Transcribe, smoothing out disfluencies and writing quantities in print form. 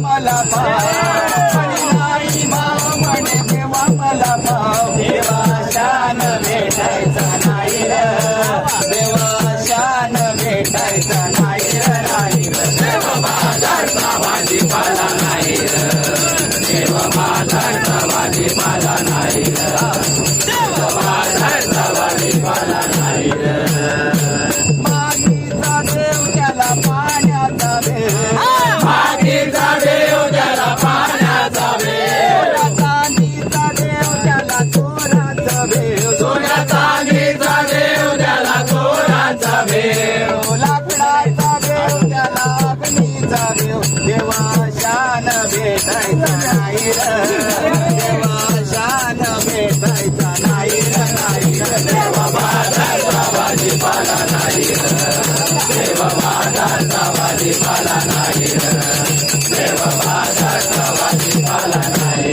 मला पाव आणि नाही भाव म्हणे देवा मला पाव देवा शान भेटायचा नाही रे देवा शान भेटायचा नाही रे नाही रे देवा बाजारचा भाजीपाला नाही रे देवा बाजारचा भाजीपाला नाही रे देवा बाजारचा भाजीपाला नाही रे मागीचा देव त्याला पाण्याचा देव मागीचा देव त्याला पाण्याचा देव चांदीचा देव त्याला चोराचा देव सोन्या चांदीचा देव त्याला चोराचा देव लाकडाचा देव त्याला अग्नीचा देव देवा शान भेटायचा नाही देवा शान भेटायचा नाही देवा बाजारचा भाजीपाला नाही देवा बाजारचा भाजीपाला नाही देवा बाजारचा भाजीपाला नाही